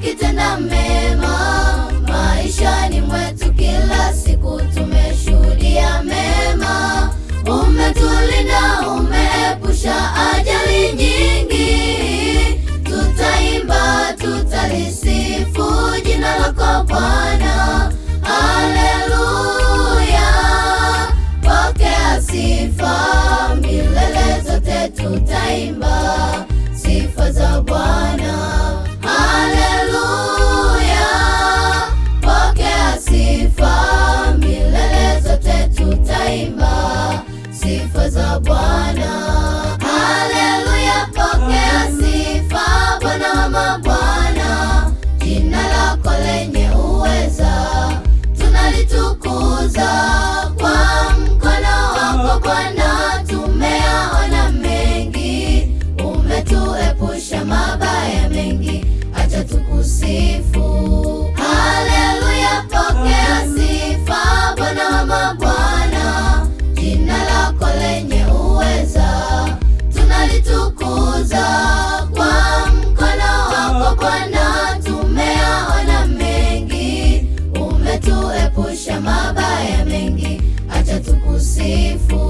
ukitenda mema maishani mwetu, kila siku tumeshuhudia mema. Umetulinda, umeepusha ajali nyingi, tutaimba, tutalisifu jina lako Bwana. Haleluya, pokea sifa, milele zote tutaimba sifa za Bwana. Haleluya, pokea sifa, milele zote tutaimba sifa za Bwana. Haleluya, pokea sifa, Bwana wa mabwana, jina lako lenye uweza tunalitukuza. Kwa mkono wako Bwana tumeyaona mengi, umetuepusha mabaya mengi, acha tukusifu. Haleluya, pokea sifa, Bwana wa mabwana, jina lako lenye uweza tunalitukuza. Kwa mkono wako Bwana tumeyaona mengi, umetuepusha mabaya mengi, acha tukusifu.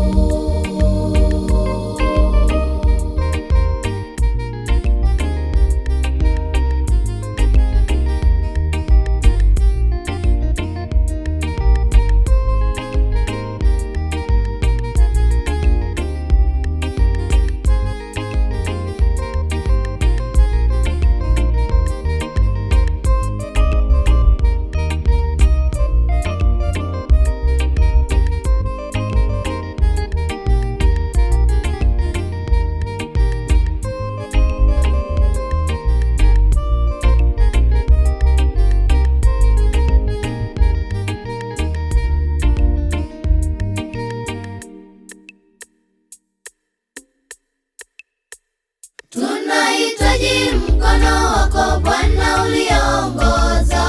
Tunahitaji mkono wako Bwana ulioongoza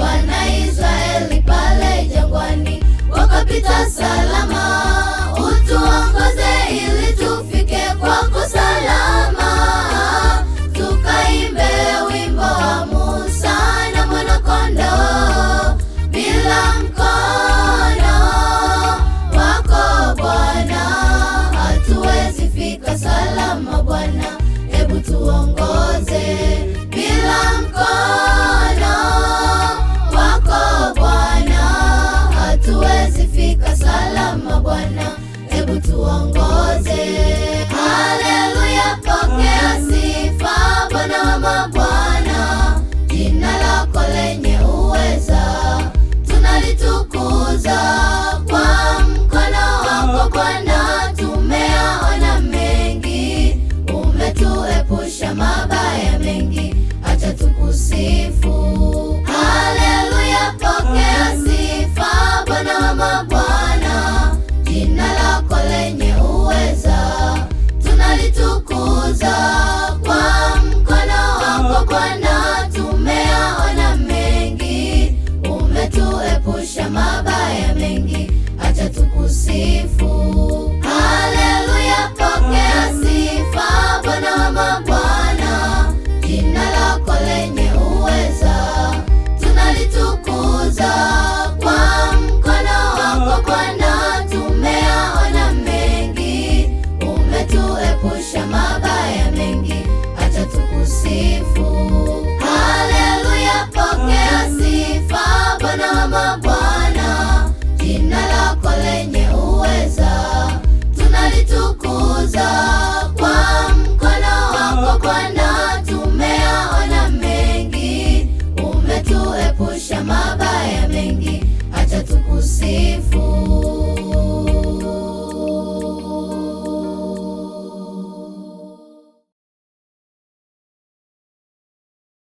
wana Israeli pale jangwani wakapita salama. Utuongoze ili tufike kwako salama, tukaimbe wimbo wa Musa na mwana-kondoo. Bila mkono wako Bwana hatuwezi fika salama Bwana, hebu tuongoze. Bila mkono wako Bwana hatuwezi fika salama Bwana, hebu tuongoze. Haleluya, pokea sifa, Bwana wa mabwana, jina lako lenye uweza tunalitukuza. Kwa mkono wako Bwana tumeyaona mengi, umetuepusha mabaya mengi, acha tukusifu. Haleluya, pokea sifa, Bwana wa mabwana, jina lako lenye uweza tunalitukuza. Kwa mkono wako Bwana tumeyaona mengi, umetuepusha mabaya mengi, acha tukusifu. Haleluya, pokea sifa, Bwana wa mabwana, jina lako lenye uweza tunalitukuza.